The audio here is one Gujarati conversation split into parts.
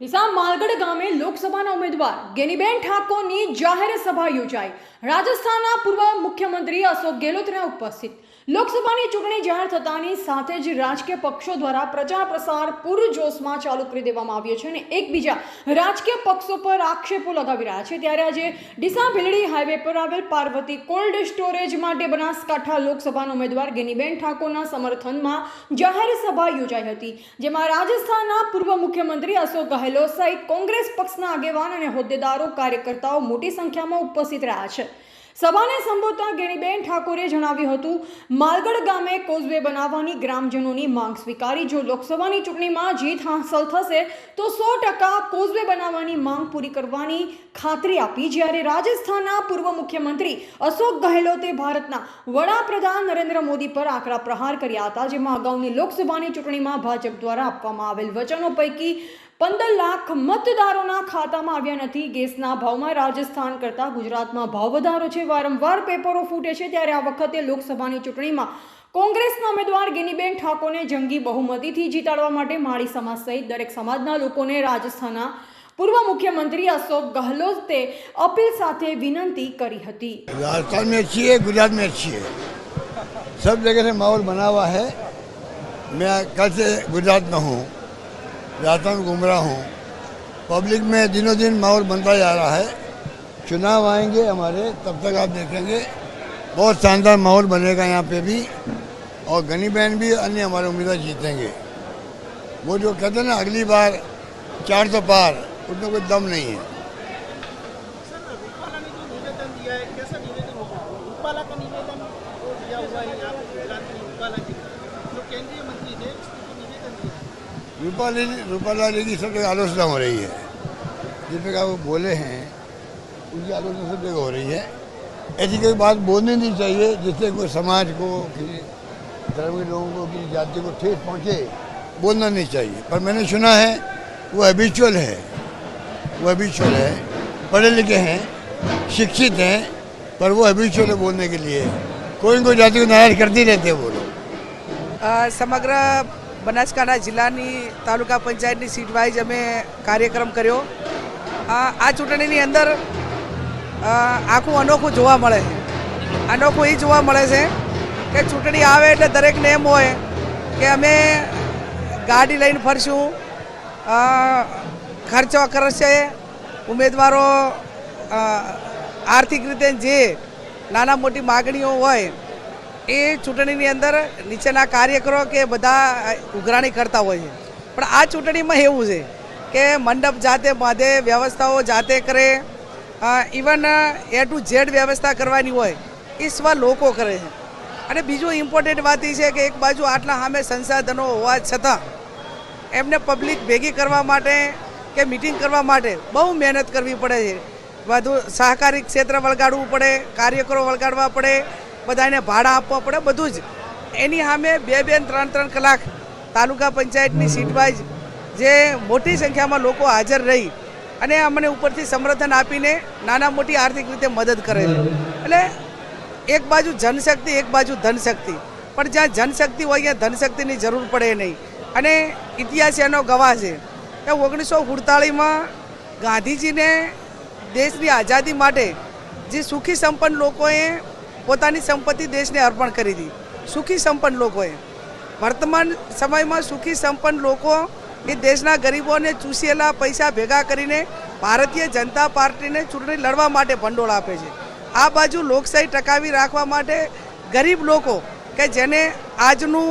ડીસા માલગઢ ગામે લોકસભાના ઉમેદવાર ગેનીબેન ઠાકોરની જાહેર સભા યોજાઈ। રાજસ્થાનના પૂર્વ મુખ્યમંત્રી અશોક ગેહલોતના ઉપસ્થિત લોકસભાની ચૂંટણી જાહેર થતાની સાથે જ રાજકીય પક્ષો દ્વારા પ્રચાર પ્રસાર પૂરજોશમાં ચાલુ કરી દેવામાં આવ્યો છે અને એકબીજા રાજકીય પક્ષો પર આક્ષેપો લગાવી રહ્યા છે। ત્યારે આજે ડીસા ભીલડી હાઈવે પર આવેલ પાર્વતી કોલ્ડ સ્ટોરેજ માટે બનાસકાંઠા લોકસભાના ઉમેદવાર ગેનીબેન ઠાકોરના સમર્થનમાં જાહેર સભા યોજાઈ હતી, જેમાં રાજસ્થાનના પૂર્વ મુખ્યમંત્રી અશોક ગેહલોત સહિત કોંગ્રેસ પક્ષના આગેવાન અને હોદ્દેદારો કાર્યકર્તાઓ મોટી સંખ્યામાં ઉપસ્થિત રહ્યા છે। સભાને સંબોધતા ગેનીબેન ઠાકોરે જણાવ્યું હતું, માલગઢ ગામે કોઝવે બનાવવાની ગ્રામજનોની માંગ સ્વીકારી। જો લોકસભાની ચૂંટણીમાં જીત હાંસલ થશે તો 100% કોઝવે બનાવવાની માંગ પૂરી કરવાની ખાતરી આપી। જ્યારે રાજસ્થાનના પૂર્વ મુખ્યમંત્રી અશોક ગેહલોતે ભારતના વડાપ્રધાન નરેન્દ્ર મોદી પર આકરા પ્રહાર કર્યા હતા, જેમાં અગાઉની લોકસભાની ચૂંટણીમાં ભાજપ દ્વારા આપવામાં આવેલ વચનો પૈકી 15 લાખ મતદારોના ખાતામાં આવ્યા નથી। ગેસના ભાવમાં રાજસ્થાન કરતાં ગુજરાતમાં ભાવ વધારો છે। વારંવાર પેપરો ફૂટે છે। ત્યારે આ વખતે લોકસભાની ચૂંટણીમાં કોંગ્રેસના ઉમેદવાર ગેનીબેન ઠાકોરને જંગી બહુમતીથી જીતાડવા માટે માળી સમાજ સહિત દરેક સમાજના લોકોને રાજસ્થાનના पूर्व मुख्यमंत्री अशोक गहलोत अपील साथे विनंती करी हती। राजस्थान में अच्छी है, गुजरात में अच्छी है, सब जगह से माहौल बना हुआ है। मैं कल से गुजरात में हूँ, राजस्थान में घूम रहा हूँ। पब्लिक में दिनों दिन माहौल बनता जा रहा है। चुनाव आएंगे हमारे, तब तक आप देखेंगे बहुत शानदार माहौल बनेगा यहाँ पे भी, और गनीबेन भी अन्य हमारे उम्मीदवार जीतेंगे। वो जो कहते हैं ना अगली बार 400 पार, उसमें कोई दम नहीं है। रूपाला जी की सब जगह आलोचना हो रही है, जिस प्रकार वो बोले हैं उनकी आलोचना सब जगह हो रही है। ऐसी कोई बात बोलनी नहीं चाहिए जिससे कोई समाज को, किसी धर्म के लोगों को, किसी जाति को ठेस पहुँचे, बोलना नहीं चाहिए। पर मैंने सुना है वो हैबिचुअल है, पढ़े लिखे हैं, शिक्षित हैं, पर वो हैबिचुअल है बोलने के लिए। कोई जाति को नाराज करती रहते वो लोग। समग्र बनासकांठा जिल्लानी तालुका पंचायतनी सीट वाइज अमे कार्यक्रम कर्यो। आ चूंटणीनी अंदर आखुं अनोखुं जोवा मळे छे। अनोखुं ए जोवा मळे छे के चूंटणी आवे एटले दरेकने एम होय के अमे गाड़ी लईने फरशुं, खर्चो करशे। उम्मीदवारों आर्थिक रीते जे नाना मोटी मागणीओ होय ए चूंटणीनी अंदर नीचेना कार्यकरो के बधा उघराणी करता होय छे। पण आ चूंटणीमां एवुं छे के मंडप जाते बांधे, व्यवस्थाओ जाते करे, इवन ए टू जेड व्यवस्था करवानी होय ए स्व लोको करे छे। अने बीजું इम्पोर्टન્ટ बात ए छे के एक बाजू आटला सामे संसाधनो होवा छतां एमने पब्लिक भेगी करवा माटे के मीटिंग करवा माटे बहु मेहनत करवी पड़े छे। बधु सहकारी क्षेत्र वळगाडવું पड़े, कार्यकरो वळगाडवा पड़े, बधाने भाड़ा आपवा पड़े, बधुं ज एनी सामे 2-2 3-3 कलाक तालुका पंचायतनी सीट वाइज जे मोटी संख्यामां लोको हाजर रही अने अमने उपरथी समर्थन आपीने नाना मोटी आर्थिक रीते मदद करे छे। એટલે एक बाजू जनशक्ति, एक बाजू धनशक्ति, पण ज्यां जनशक्ति होय त्यां धनशक्तिनी जरूर पड़े नहीं। अने इतिहास एनो गवाह छे કે 1948 गांधीजी ने देश की आज़ादी माटे जे सुखी संपन्न लोकोए पोतानी संपत्ति देश ने अर्पण करी थी। सुखी संपन्न लोकोए वर्तमान समय में सुखी संपन्न लोको ए देशना गरीबों ने चूसेला पैसा भेगा करीने भारतीय जनता पार्टी ने चूंटणी लड़वा माटे भंडोळ आपे छे। आ बाजू लोकशाही टकावी राखवा माटे गरीब लोको के जेने आजनु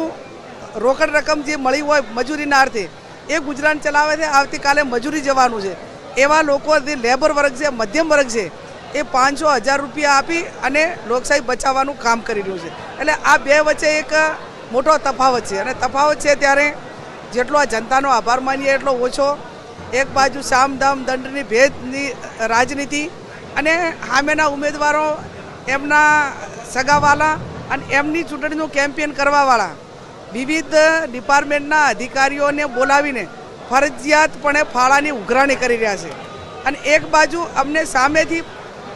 रोकड़ रकम जे मळी होय मजूरीना अर्थे ए गुजरात चलावे छे, आवती काले मजूरी जवानुं छे, एवा लोको जे लेबर वर्ग छे, मध्यम वर्ग छे, ए 500-1000 रुपया आपी अने लोकशाही बचाववानुं काम करी रह्युं छे। એટલે આ બે વચ્ચે એક મોટો તફાવત છે અને તફાવત છે ત્યારે જેટલો જનતાનો આભાર માનીએ એટલો ઓછો। એક બાજુ સામ દામ દંડની ભેદની રાજનીતિ અને સામેના ઉમેદવારો એમના સગાવાલા અને એમની ચૂંટણીનું કેમ્પેન કરવાવાળા विविध डिपार्टमेंटना अधिकारीओने बोलावीने फरजियातपणे फाळानी उघराणी करी रह्या छे। अने एक बाजू अमने सामेथी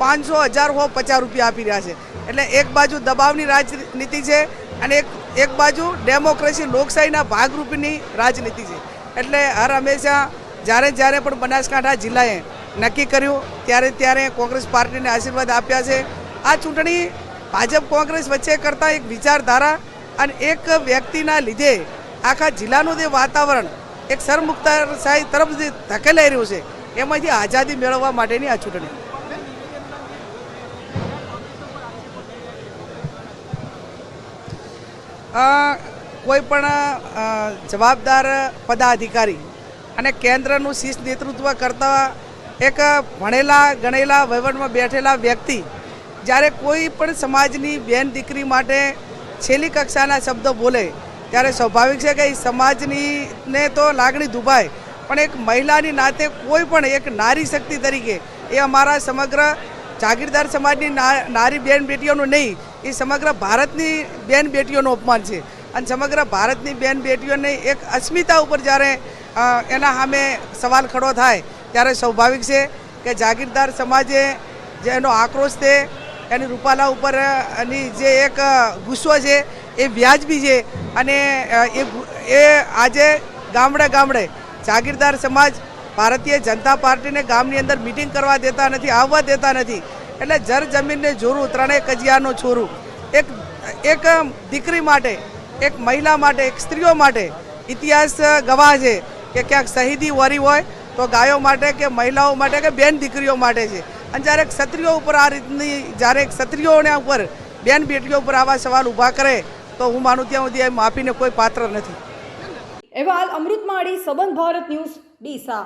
500-1000 हो 50 रुपया आपी रह्या छे। एटले एक बाजू दबावनी राजनीति छे अने एक बाजू डेमोक्रेसी लोकशाहीना भागरूपीनी राजनीति छे। एटले हर हमेशा જ્યારે પણ બનાસકાંઠા જિલ્લાએ નક્કી કર્યું ત્યારે કોંગ્રેસ પાર્ટીને આશીર્વાદ આપ્યા છે. આ ચૂંટણી ભાજપ કોંગ્રેસ વચ્ચે કરતા એક વિચારધારા અને એક વ્યક્તિના લીધે આખા જિલ્લાનું જે વાતાવરણ એક સરમુક્તશાહી તરફ જે ધકેલાઈ રહ્યું છે એમાંથી આઝાદી મેળવવા માટેની આ ચૂંટણી. કોઈ પણ જવાબદાર પદાધિકારી અને કેન્દ્રનું શીર્ષ નેતૃત્વ કરતા એક ભણેલા ગણેલા વહીવટમાં બેઠેલા વ્યક્તિ જ્યારે કોઈ પણ સમાજની બેન દીકરી માટે છેલ્લી કક્ષાના શબ્દો બોલે ત્યારે સ્વાભાવિક છે કે એ સમાજની ને તો લાગણી દુભાય, પણ એક મહિલાની નાતે કોઈ પણ એક નારી શક્તિ તરીકે એ અમારા સમગ્ર જાગીરદાર સમાજની નારી બેન બેટીઓનું નહીં, એ સમગ્ર ભારતની બેન બેટીઓનું અપમાન છે. અને સમગ્ર ભારતની બેન બેટીઓને એક અસ્મિતા ઉપર જ્યારે એના સામે સવાલ ખડો થાય ત્યારે સ્વાભાવિક છે કે જાગીરદાર સમાજે જેનો આક્રોશ છે એની રૂપાલા ઉપર એની જે એક ગુસ્સો છે એ વ્યાજબી છે. અને એ આજે ગામડે ગામડે જાગીરદાર સમાજ ભારતીય જનતા પાર્ટીને ગામની અંદર મિટિંગ કરવા દેતા નથી, આવવા દેતા નથી. એટલે જર જમીનને જોરું ત્રણેય કજિયાનું છોરું. એક દીકરી માટે, એક મહિલા માટે, એક સ્ત્રીઓ માટે ઇતિહાસ ગવાહ છે કે ક્યાંક શહીદી વરી હોય તો ગાયો માટે કે મહિલાઓ માટે કે બેન દીકરીઓ માટે છે. અને જ્યારે ક્ષત્રિયો ઉપર આ રીતની જ્યારે ક્ષત્રિયોને ઉપર બેન બેટીઓ ઉપર આવા સવાલ ઊભા કરે તો હું માનું ત્યાં સુધી માફીને કોઈ પાત્ર નથી. અહેવાલ અમૃત માળી, સંબંધ ભારત ન્યૂઝ, ડીસા.